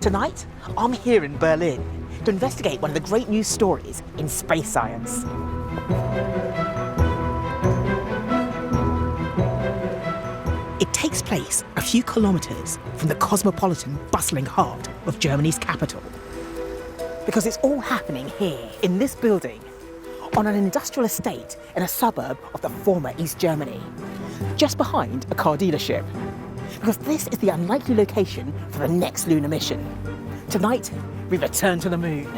Tonight, I'm here in Berlin to investigate one of the great news stories in space science. It takes place a few kilometres from the cosmopolitan, bustling heart of Germany's capital. Because it's all happening here, in this building, on an industrial estate in a suburb of the former East Germany, just behind a car dealership. Because this is the unlikely location for the next lunar mission. Tonight, we return to the moon.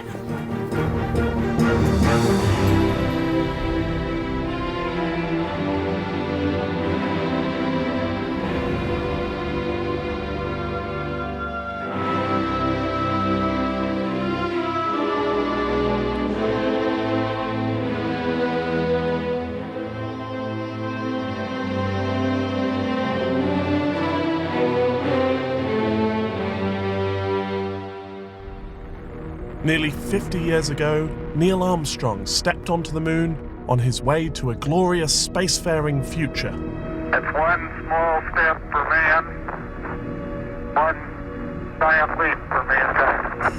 Nearly 50 years ago, Neil Armstrong stepped onto the moon on his way to a glorious spacefaring future. It's one small step for man, one giant leap for mankind.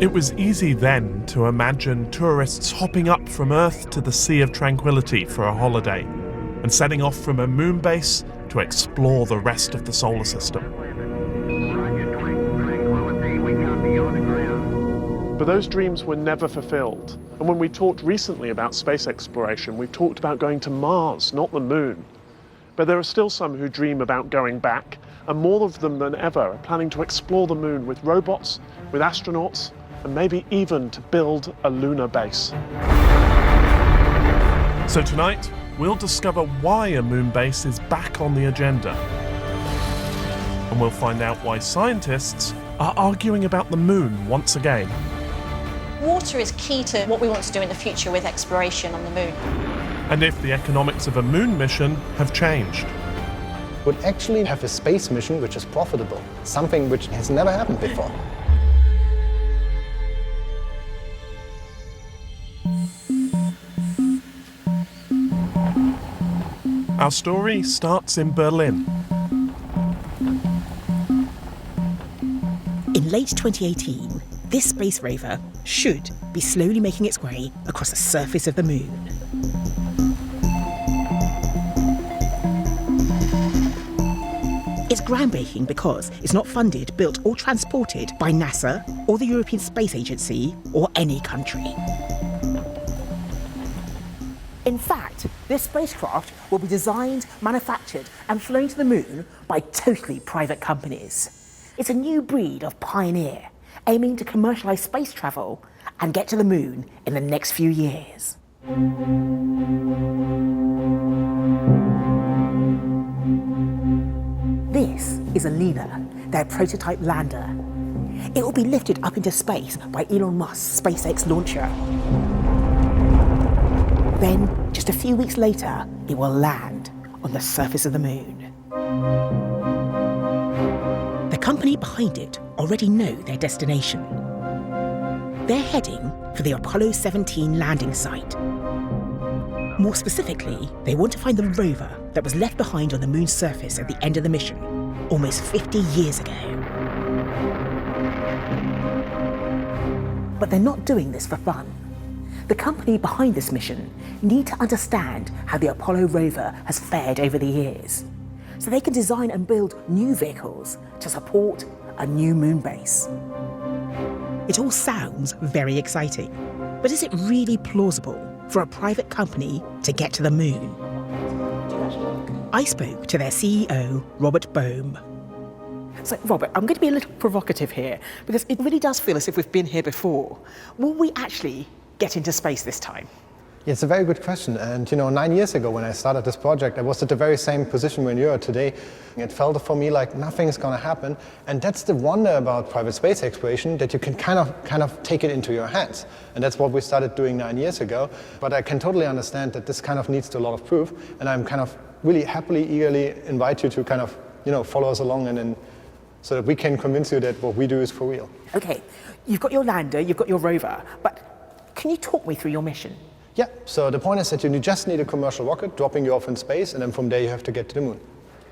It was easy then to imagine tourists hopping up from Earth to the Sea of Tranquility for a holiday and setting off from a moon base to explore the rest of the solar system. But those dreams were never fulfilled. And when we talked recently about space exploration, we talked about going to Mars, not the moon. But there are still some who dream about going back, and more of them than ever are planning to explore the moon with robots, with astronauts, and maybe even to build a lunar base. So tonight, we'll discover why a moon base is back on the agenda. And we'll find out why scientists are arguing about the moon once again. Water is key to what we want to do in the future with exploration on the moon. And if the economics of a moon mission have changed. Would actually have a space mission which is profitable, something which has never happened before. Our story starts in Berlin. In late 2018, this space rover should be slowly making its way across the surface of the moon. It's groundbreaking because it's not funded, built or transported by NASA or the European Space Agency or any country. In fact, this spacecraft will be designed, manufactured and flown to the moon by totally private companies. It's a new breed of pioneer, aiming to commercialise space travel and get to the moon in the next few years. This is Alina, their prototype lander. It will be lifted up into space by Elon Musk's SpaceX launcher. Then, just a few weeks later, it will land on the surface of the moon. The company behind it already know their destination. They're heading for the Apollo 17 landing site. More specifically, they want to find the rover that was left behind on the moon's surface at the end of the mission, almost 50 years ago. But they're not doing this for fun. The company behind this mission need to understand how the Apollo rover has fared over the years, so they can design and build new vehicles to support a new moon base. It all sounds very exciting, but is it really plausible for a private company to get to the moon? I spoke to their CEO, Robert Bohm. So, Robert, I'm going to be a little provocative here, because it really does feel as if we've been here before. Will we actually get into space this time? Yeah, it's a very good question. And 9 years ago when I started this project, I was at the very same position when you are today. It felt for me like nothing's going to happen. And that's the wonder about private space exploration, that you can kind of take it into your hands. And that's what we started doing 9 years ago. But I can totally understand that this kind of needs a lot of proof. And I'm kind of really happily, eagerly invite you to kind of, follow us along and then so that we can convince you that what we do is for real. Okay, you've got your lander, you've got your rover, but can you talk me through your mission? Yeah, so the point is that you just need a commercial rocket dropping you off in space, and then from there you have to get to the moon.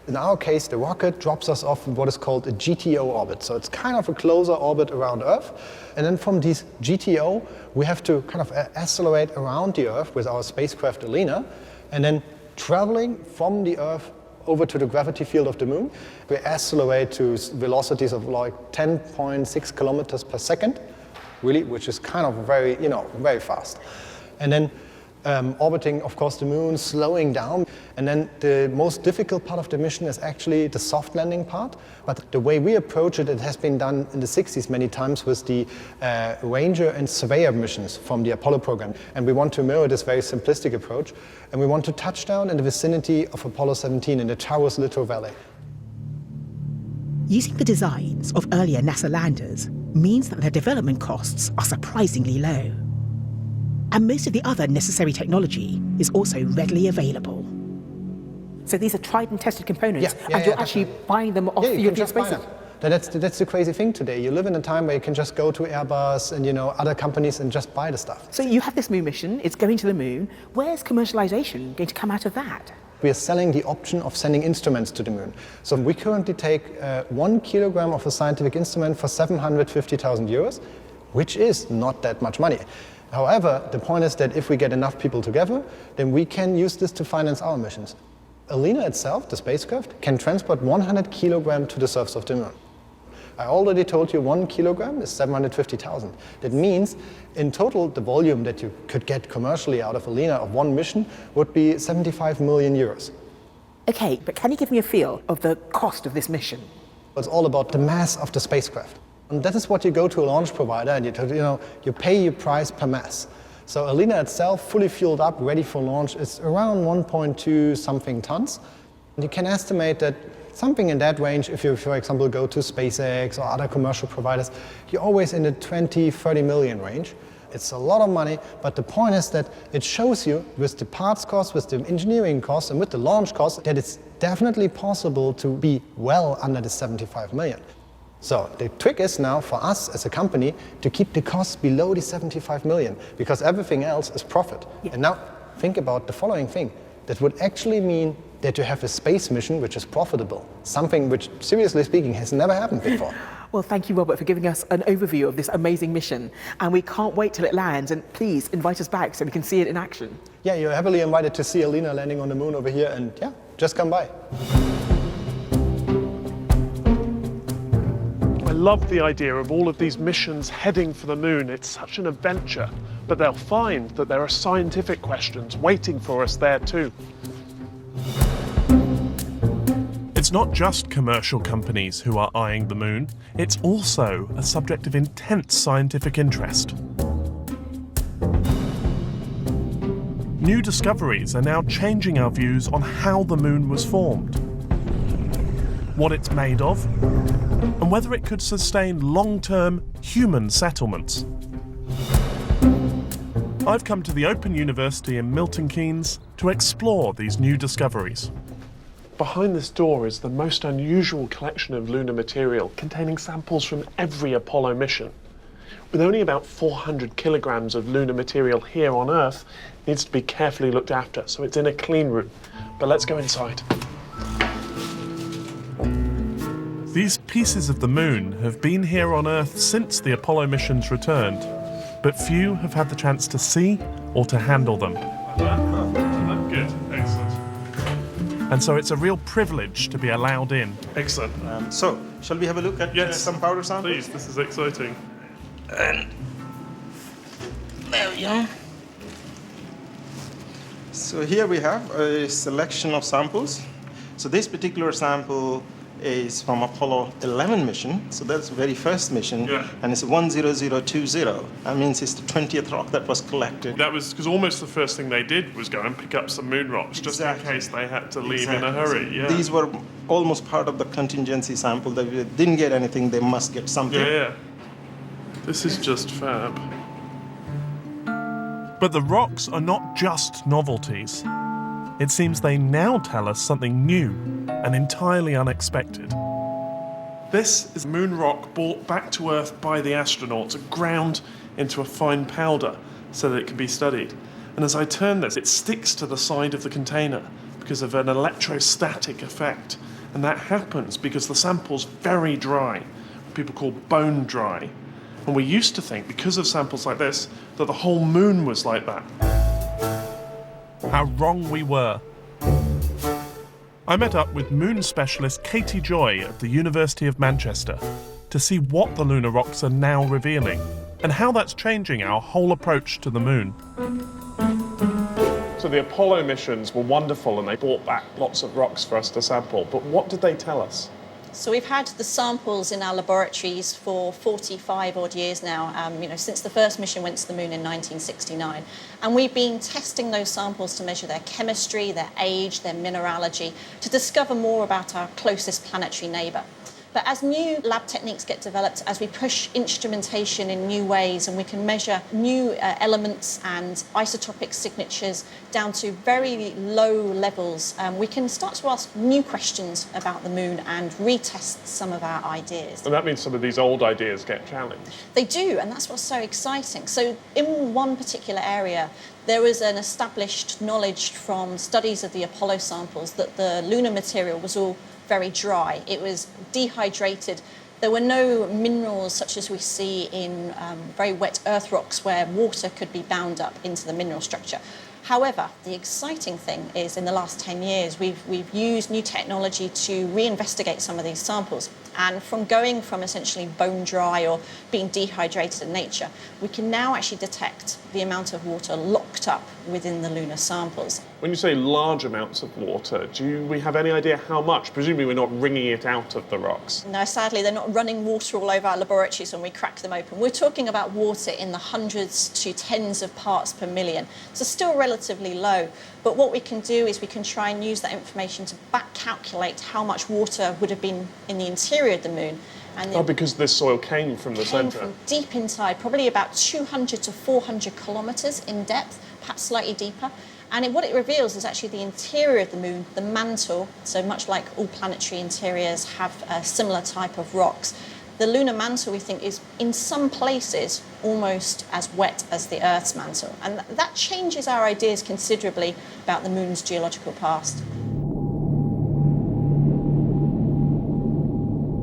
In our case, the rocket drops us off in what is called a GTO orbit. So it's kind of a closer orbit around Earth. And then from these GTO, we have to kind of accelerate around the Earth with our spacecraft Alina, and then traveling from the Earth over to the gravity field of the Moon. We accelerate to velocities of like 10.6 kilometers per second, really, which is kind of very, very fast. And then orbiting, of course, the Moon, slowing down. And then the most difficult part of the mission is actually the soft landing part. But the way we approach it, it has been done in the 60s many times with the Ranger and Surveyor missions from the Apollo program. And we want to mirror this very simplistic approach. And we want to touch down in the vicinity of Apollo 17 in the Taurus Littoral Valley. Using the designs of earlier NASA landers means that their development costs are surprisingly low. And most of the other necessary technology is also readily available. So these are tried and tested components, and you're actually buying them off the European Space Center. That's the crazy thing today. You live in a time where you can just go to Airbus and other companies and just buy the stuff. So you have this moon mission, it's going to the moon. Where's commercialization going to come out of that? We are selling the option of sending instruments to the moon. So we currently take 1 kilogram of a scientific instrument for 750,000 euros, which is not that much money. However, the point is that if we get enough people together, then we can use this to finance our missions. Alina itself, the spacecraft, can transport 100 kilograms to the surface of the moon. I already told you 1 kilogram is 750,000. That means in total, the volume that you could get commercially out of Alina of one mission would be 75 million euros. Okay, but can you give me a feel of the cost of this mission? It's all about the mass of the spacecraft. And that is what you go to a launch provider and you pay your price per mass. So Alina itself, fully fueled up, ready for launch, is around 1.2 something tons. And you can estimate that something in that range, if you, for example, go to SpaceX or other commercial providers, you're always in the 20, 30 million range. It's a lot of money, but the point is that it shows you with the parts cost, with the engineering cost, and with the launch cost, that it's definitely possible to be well under the 75 million. So the trick is now for us as a company to keep the costs below the 75 million, because everything else is profit. Yeah. And now think about the following thing. That would actually mean that you have a space mission which is profitable, something which, seriously speaking, has never happened before. Well, thank you, Robert, for giving us an overview of this amazing mission. And we can't wait till it lands. And please invite us back so we can see it in action. Yeah, you're happily invited to see Alina landing on the moon over here. And yeah, just come by. I love the idea of all of these missions heading for the moon. It's such an adventure, but they'll find that there are scientific questions waiting for us there too. It's not just commercial companies who are eyeing the moon, it's also a subject of intense scientific interest. New discoveries are now changing our views on how the moon was formed, what it's made of, and whether it could sustain long-term human settlements. I've come to the Open University in Milton Keynes to explore these new discoveries. Behind this door is the most unusual collection of lunar material containing samples from every Apollo mission. With only about 400 kilograms of lunar material here on Earth, it needs to be carefully looked after, so it's in a clean room. But let's go inside. These pieces of the moon have been here on Earth since the Apollo missions returned, but few have had the chance to see or to handle them. Good, excellent. And so it's a real privilege to be allowed in. Excellent. So, shall we have a look at some powder samples? Please, this is exciting. And there we go. So here we have a selection of samples. So this particular sample is from Apollo 11 mission. So that's the very first mission. Yeah. And it's 10020. That means it's the 20th rock that was collected. That was because almost the first thing they did was go and pick up some moon rocks, just in case they had to leave in a hurry. Yeah. These were almost part of the contingency sample. That we didn't get anything, they must get something. Yeah. This is just fab. But the rocks are not just novelties. It seems they now tell us something new and entirely unexpected. This is moon rock brought back to Earth by the astronauts and ground into a fine powder so that it can be studied. And as I turn this, it sticks to the side of the container, because of an electrostatic effect. And that happens because the sample's very dry, what people call bone dry. And we used to think, because of samples like this, that the whole moon was like that. How wrong we were. I met up with moon specialist Katie Joy at the University of Manchester to see what the lunar rocks are now revealing and how that's changing our whole approach to the moon. So the Apollo missions were wonderful and they brought back lots of rocks for us to sample, but what did they tell us? So we've had the samples in our laboratories for 45 odd years now, since the first mission went to the moon in 1969. And we've been testing those samples to measure their chemistry, their age, their mineralogy, to discover more about our closest planetary neighbour. But as new lab techniques get developed, as we push instrumentation in new ways and we can measure new elements and isotopic signatures down to very low levels, we can start to ask new questions about the moon and retest some of our ideas. And that means some of these old ideas get challenged. They do, and that's what's so exciting. So in one particular area, there was an established knowledge from studies of the Apollo samples that the lunar material was all very dry. It was dehydrated. There were no minerals such as we see in very wet earth rocks where water could be bound up into the mineral structure. However, the exciting thing is in the last 10 years, we've used new technology to reinvestigate some of these samples. And from going from essentially bone dry or being dehydrated in nature, we can now actually detect the amount of water locked up within the lunar samples. When you say large amounts of water, do we have any idea how much? Presumably we're not wringing it out of the rocks. No, sadly, they're not running water all over our laboratories when we crack them open. We're talking about water in the hundreds to tens of parts per million. So still relatively low. But what we can do is we can try and use that information to back calculate how much water would have been in the interior of the moon. And because this soil came from the centre. From deep inside, probably about 200 to 400 kilometres in depth, perhaps slightly deeper. And what it reveals is actually the interior of the moon, the mantle, so much like all planetary interiors have a similar type of rocks. The lunar mantle, we think, is in some places almost as wet as the Earth's mantle. And that changes our ideas considerably about the moon's geological past.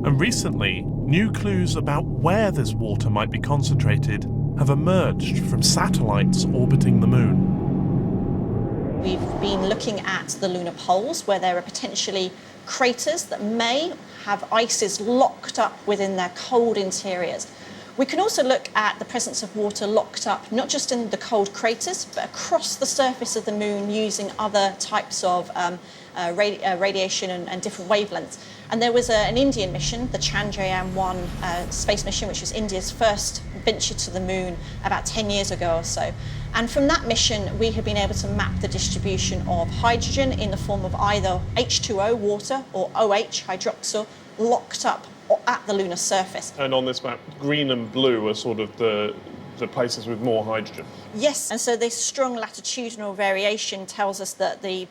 And recently, new clues about where this water might be concentrated have emerged from satellites orbiting the moon. We've been looking at the lunar poles where there are potentially craters that may have ices locked up within their cold interiors. We can also look at the presence of water locked up not just in the cold craters but across the surface of the moon using other types of radiation and different wavelengths. And there was an Indian mission, the Chandrayaan-1 space mission, which was India's first venture to the moon about 10 years ago or so. And from that mission, we have been able to map the distribution of hydrogen in the form of either H2O, water, or OH, hydroxyl, locked up at the lunar surface. And on this map, green and blue are sort of the places with more hydrogen. Yes, and so this strong latitudinal variation tells us that the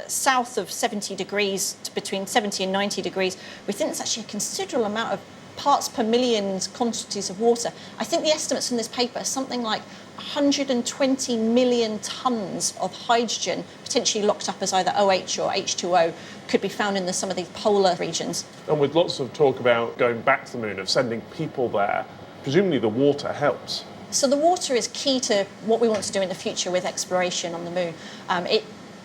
south of 70 degrees, between 70 and 90 degrees, we think there's actually a considerable amount of parts per million quantities of water. I think the estimates from this paper are something like 120 million tonnes of hydrogen potentially locked up as either OH or H2O could be found in some of these polar regions. And with lots of talk about going back to the moon, of sending people there, presumably the water helps. So the water is key to what we want to do in the future with exploration on the moon.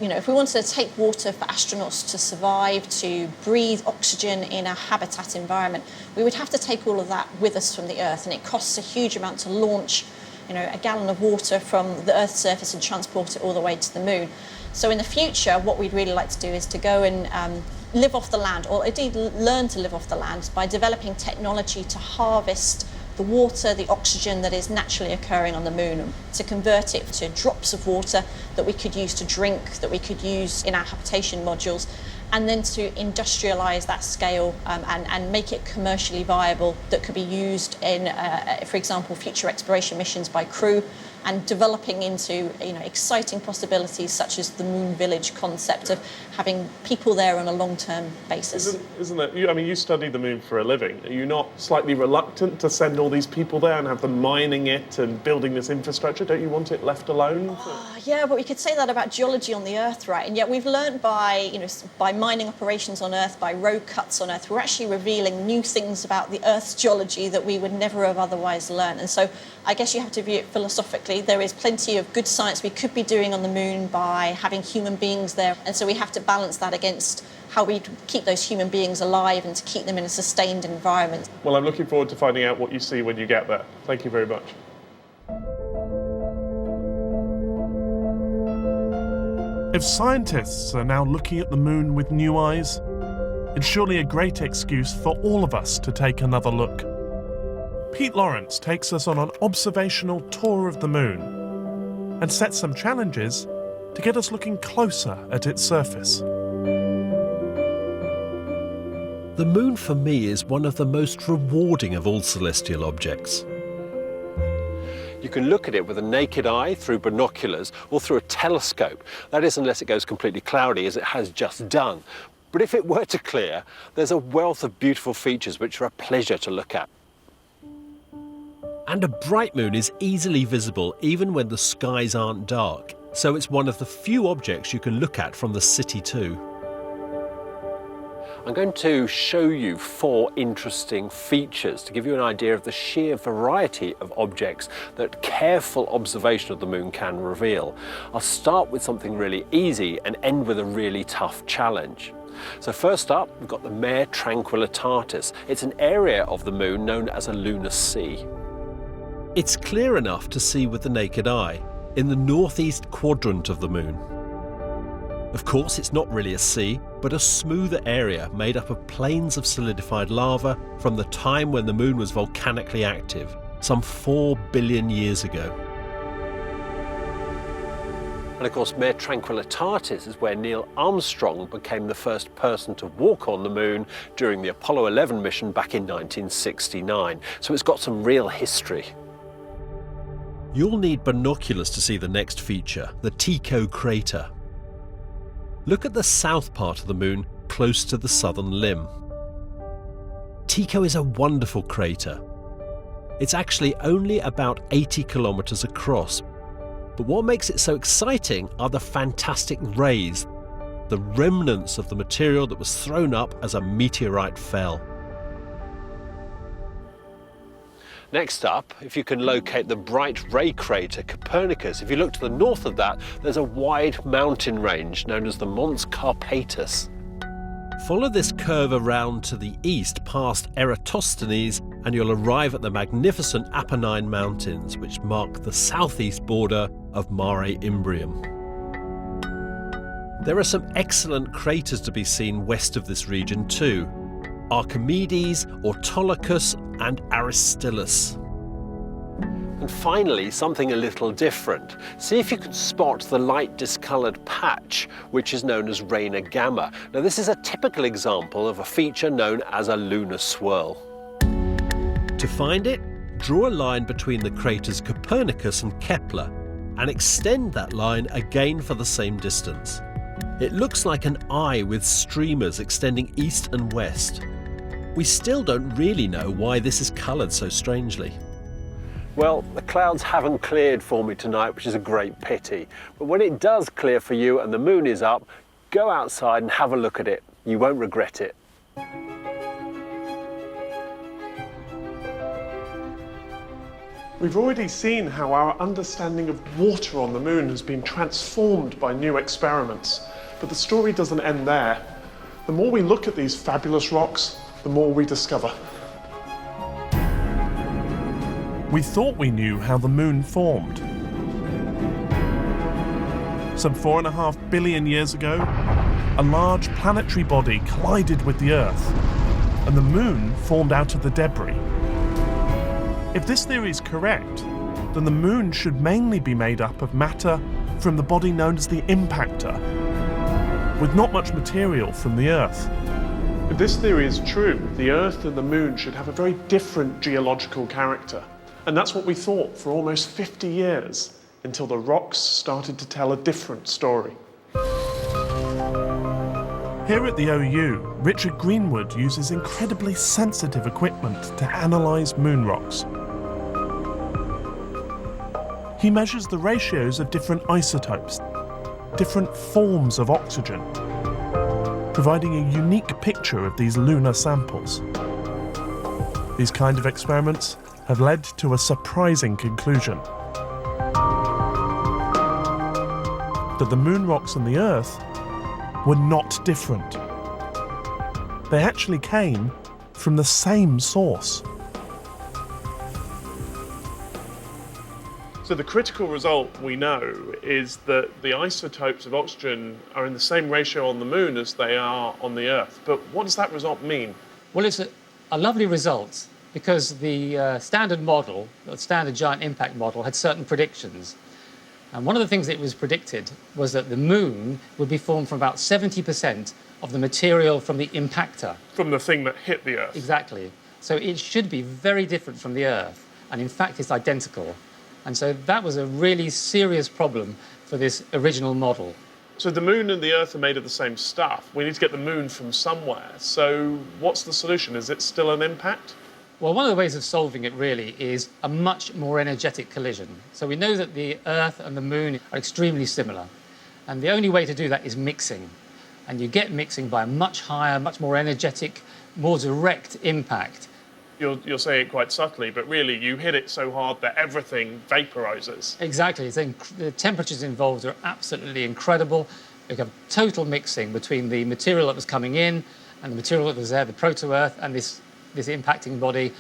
If we wanted to take water for astronauts to survive, to breathe oxygen in a habitat environment, we would have to take all of that with us from the Earth, and it costs a huge amount to launch a gallon of water from the Earth's surface and transport it all the way to the moon. So in the future, what we'd really like to do is to go and live off the land, or indeed learn to live off the land by developing technology to harvest the water, the oxygen that is naturally occurring on the moon, to convert it to drops of water that we could use to drink, that we could use in our habitation modules, and then to industrialise that scale and make it commercially viable that could be used in, for example, future exploration missions by crew and developing into exciting possibilities such as the Moon Village concept of having people there on a long-term basis. Isn't it? You study the moon for a living. Are you not slightly reluctant to send all these people there and have them mining it and building this infrastructure? Don't you want it left alone? Yeah, but we could say that about geology on the Earth, right? And yet we've learned by mining operations on Earth, by road cuts on Earth, we're actually revealing new things about the Earth's geology that we would never have otherwise learned. And so I guess you have to view it philosophically. There is plenty of good science we could be doing on the moon by having human beings there. And so we have to balance that against how we keep those human beings alive and to keep them in a sustained environment. Well, I'm looking forward to finding out what you see when you get there. Thank you very much. If scientists are now looking at the moon with new eyes, it's surely a great excuse for all of us to take another look. Pete Lawrence takes us on an observational tour of the moon and sets some challenges to get us looking closer at its surface. The moon for me is one of the most rewarding of all celestial objects. You can look at it with a naked eye, through binoculars, or through a telescope. That is, unless it goes completely cloudy, as it has just done. But if it were to clear, there's a wealth of beautiful features which are a pleasure to look at. And a bright moon is easily visible even when the skies aren't dark, so it's one of the few objects you can look at from the city too. I'm going to show you 4 interesting features to give you an idea of the sheer variety of objects that careful observation of the moon can reveal. I'll start with something really easy and end with a really tough challenge. So first up, we've got the Mare Tranquillitatis. It's an area of the moon known as a lunar sea. It's clear enough to see with the naked eye in the northeast quadrant of the moon. Of course, it's not really a sea, but a smoother area made up of plains of solidified lava from the time when the moon was volcanically active, some 4 billion years ago. And of course, Mare Tranquillitatis is where Neil Armstrong became the first person to walk on the moon during the Apollo 11 mission back in 1969. So it's got some real history. You'll need binoculars to see the next feature, the Tycho crater. Look at the south part of the moon, close to the southern limb. Tycho is a wonderful crater. It's actually only about 80 kilometers across. But what makes it so exciting are the fantastic rays, the remnants of the material that was thrown up as a meteorite fell. Next up, if you can locate the bright ray crater Copernicus, if you look to the north of that, there's a wide mountain range known as the Mons Carpatus. Follow this curve around to the east past Eratosthenes and you'll arrive at the magnificent Apennine Mountains, which mark the southeast border of Mare Imbrium. There are some excellent craters to be seen west of this region too. Archimedes, Autolycus and Aristillus. And finally, something a little different. See if you can spot the light discoloured patch, which is known as Rayner Gamma. Now this is a typical example of a feature known as a lunar swirl. To find it, draw a line between the craters Copernicus and Kepler and extend that line again for the same distance. It looks like an eye with streamers extending east and west. We still don't really know why this is coloured so strangely. Well, the clouds haven't cleared for me tonight, which is a great pity. But when it does clear for you and the moon is up, go outside and have a look at it. You won't regret it. We've already seen how our understanding of water on the moon has been transformed by new experiments. But the story doesn't end there. The more we look at these fabulous rocks, the more we discover. We thought we knew how the moon formed. Some 4.5 billion years ago, a large planetary body collided with the Earth, and the moon formed out of the debris. If this theory is correct, then the moon should mainly be made up of matter from the body known as the impactor, with not much material from the Earth. If this theory is true, the Earth and the moon should have a very different geological character. And that's what we thought for almost 50 years, until the rocks started to tell a different story. Here at the OU, Richard Greenwood uses incredibly sensitive equipment to analyse moon rocks. He measures the ratios of different isotopes, different forms of oxygen, providing a unique picture of these lunar samples. These kind of experiments have led to a surprising conclusion: that the moon rocks and the Earth were not different. They actually came from the same source. So the critical result we know is that the isotopes of oxygen are in the same ratio on the moon as they are on the Earth. But what does that result mean? Well, it's a lovely result because the standard model, the standard giant impact model, had certain predictions. And one of the things that was predicted was that the moon would be formed from about 70% of the material from the impactor. From the thing that hit the Earth. Exactly. So it should be very different from the Earth. And in fact, it's identical. And so that was a really serious problem for this original model. So the moon and the Earth are made of the same stuff. We need to get the moon from somewhere. So what's the solution? Is it still an impact? Well, one of the ways of solving it really is a much more energetic collision. So we know that the Earth and the moon are extremely similar. And the only way to do that is mixing. And you get mixing by a much higher, much more energetic, more direct impact. You're saying it quite subtly, but really you hit it so hard that everything vaporizes. Exactly. The temperatures involved are absolutely incredible. You have total mixing between the material that was coming in and the material that was there, the proto-Earth, and this impacting body.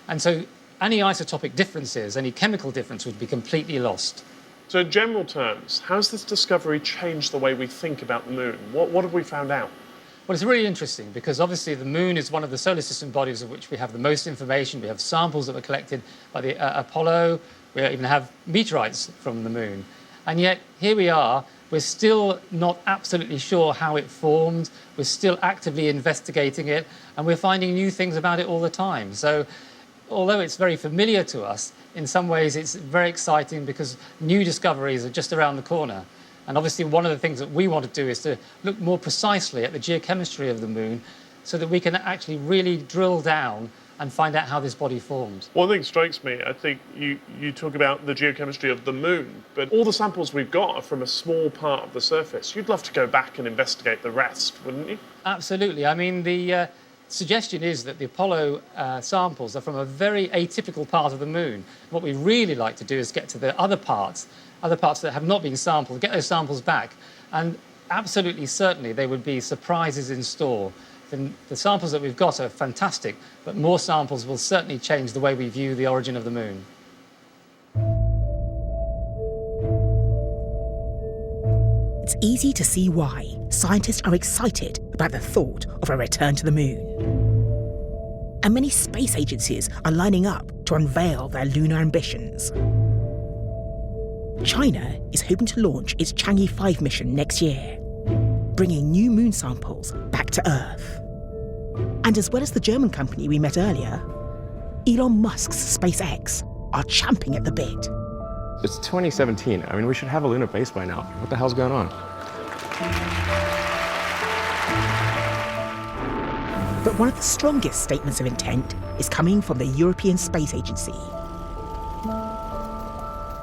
And so any isotopic differences, any chemical difference would be completely lost. So in general terms, how's this discovery changed the way we think about the moon? What have we found out? Well, it's really interesting because obviously the moon is one of the solar system bodies of which we have the most information. We have samples that were collected by the Apollo. We even have meteorites from the moon. And yet here we are, we're still not absolutely sure how it formed. We're still actively investigating it, and we're finding new things about it all the time. So although it's very familiar to us, in some ways it's very exciting because new discoveries are just around the corner. And obviously one of the things that we want to do is to look more precisely at the geochemistry of the moon so that we can actually really drill down and find out how this body formed. One thing strikes me, I think you talk about the geochemistry of the moon, but all the samples we've got are from a small part of the surface. You'd love to go back and investigate the rest, wouldn't you? Absolutely. I mean, the suggestion is that the Apollo samples are from a very atypical part of the moon. What we really like to do is get to the other parts that have not been sampled, get those samples back, and absolutely certainly there would be surprises in store. The samples that we've got are fantastic, but more samples will certainly change the way we view the origin of the moon. It's easy to see why scientists are excited about the thought of a return to the moon. And many space agencies are lining up to unveil their lunar ambitions. China is hoping to launch its Chang'e 5 mission next year, bringing new moon samples back to Earth. And as well as the German company we met earlier, Elon Musk's SpaceX are champing at the bit. It's 2017. I mean, we should have a lunar base by now. What the hell's going on? But one of the strongest statements of intent is coming from the European Space Agency.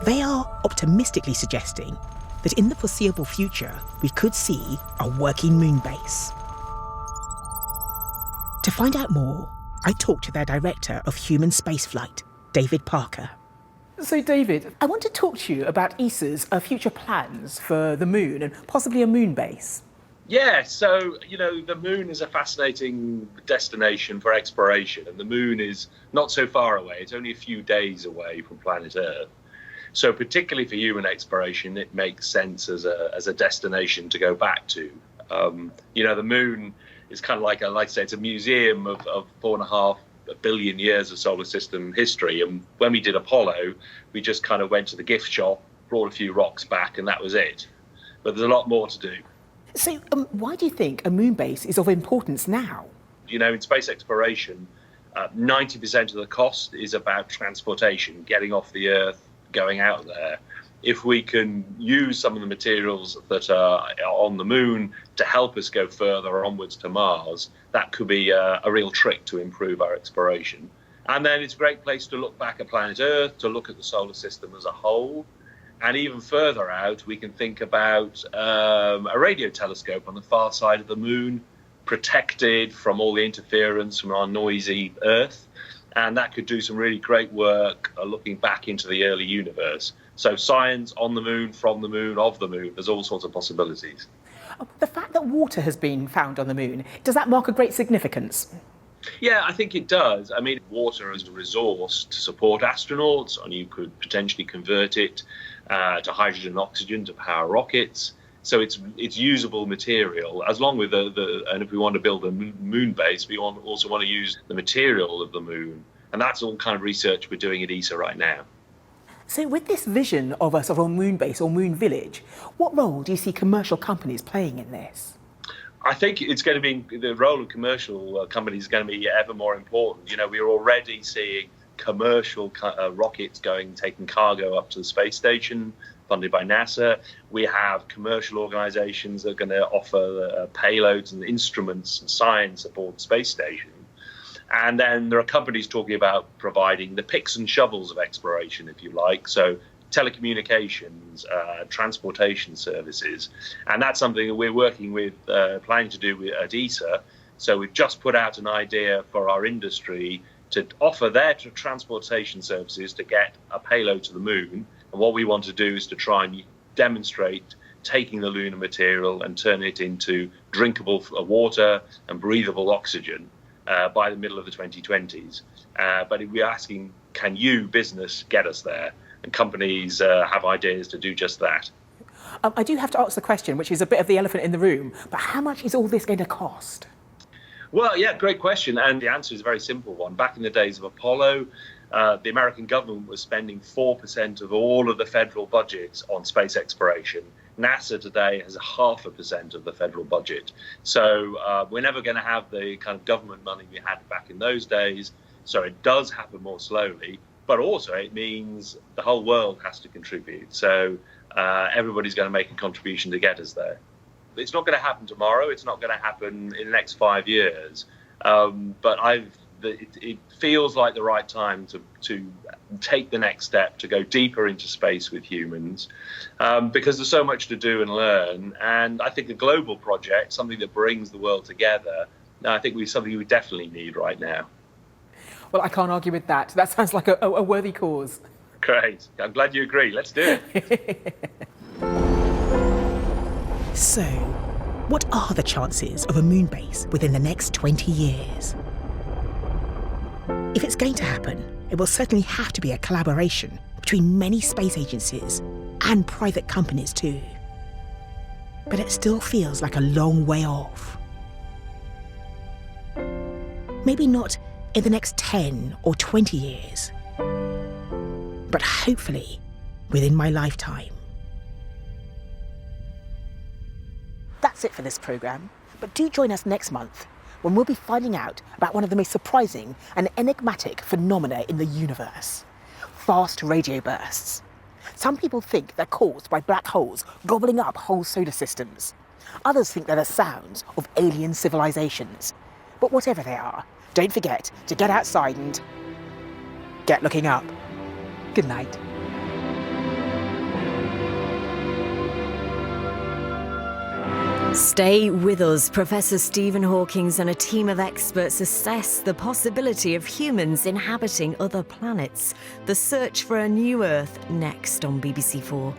They are optimistically suggesting that in the foreseeable future, we could see a working moon base. To find out more, I talked to their director of human spaceflight, David Parker. So David, I want to talk to you about ESA's future plans for the moon and possibly a moon base. Yeah, so, the moon is a fascinating destination for exploration, and the moon is not so far away. It's only a few days away from planet Earth. So particularly for human exploration, it makes sense as a destination to go back to. The moon is kind of like I say, it's a museum of 4.5 billion years of solar system history. And when we did Apollo, we just kind of went to the gift shop, brought a few rocks back, and that was it. But there's a lot more to do. So why do you think a moon base is of importance now? In space exploration, 90% of the cost is about transportation, getting off the Earth, going out there. If we can use some of the materials that are on the moon to help us go further onwards to Mars, that could be a real trick to improve our exploration. And then it's a great place to look back at planet Earth, to look at the solar system as a whole. And even further out, we can think about a radio telescope on the far side of the moon, protected from all the interference from our noisy Earth. And that could do some really great work looking back into the early universe. So science on the moon, from the moon, of the moon, there's all sorts of possibilities. The fact that water has been found on the moon, does that mark a great significance? Yeah, I think it does. I mean, water is a resource to support astronauts, and you could potentially convert it to hydrogen and oxygen to power rockets. So it's usable material, as long with and if we want to build a moon base, we also want to use the material of the moon. And that's all kind of research we're doing at ESA right now. So with this vision of a sort of moon base or moon village, what role do you see commercial companies playing in this? I think it's going to be, the role of commercial companies is going to be ever more important. You know, we're already seeing commercial rockets taking cargo up to the space station, funded by NASA. We have commercial organizations that are going to offer payloads and instruments and science aboard the space station. And then there are companies talking about providing the picks and shovels of exploration, if you like. So telecommunications, transportation services. And that's something that we're working with, planning to do at ESA. So we've just put out an idea for our industry to offer their transportation services to get a payload to the moon. And what we want to do is to try and demonstrate taking the lunar material and turn it into drinkable water and breathable oxygen by the middle of the 2020s. But we're asking, can you, business, get us there? And companies have ideas to do just that. I do have to ask the question, which is a bit of the elephant in the room, but how much is all this going to cost? Well, yeah, great question. And the answer is a very simple one. Back in the days of Apollo, the American government was spending 4% of all of the federal budgets on space exploration. NASA today has 0.5% of the federal budget. So we're never going to have the kind of government money we had back in those days. So it does happen more slowly. But also it means the whole world has to contribute. So everybody's going to make a contribution to get us there. It's not going to happen tomorrow. It's not going to happen in the next 5 years. But it feels like the right time to take the next step, to go deeper into space with humans, because there's so much to do and learn. And I think a global project, something that brings the world together, I think is something we definitely need right now. Well, I can't argue with that. That sounds like a worthy cause. Great. I'm glad you agree. Let's do it. So, what are the chances of a moon base within the next 20 years? If it's going to happen, it will certainly have to be a collaboration between many space agencies and private companies too. But it still feels like a long way off. Maybe not in the next 10 or 20 years, but hopefully within my lifetime. That's it for this programme, but do join us next month when we'll be finding out about one of the most surprising and enigmatic phenomena in the universe: fast radio bursts. Some people think they're caused by black holes gobbling up whole solar systems. Others think they're the sounds of alien civilizations. But whatever they are, don't forget to get outside and get looking up. Good night. Stay with us. Professor Stephen Hawking and a team of experts assess the possibility of humans inhabiting other planets. The search for a new Earth next on BBC4.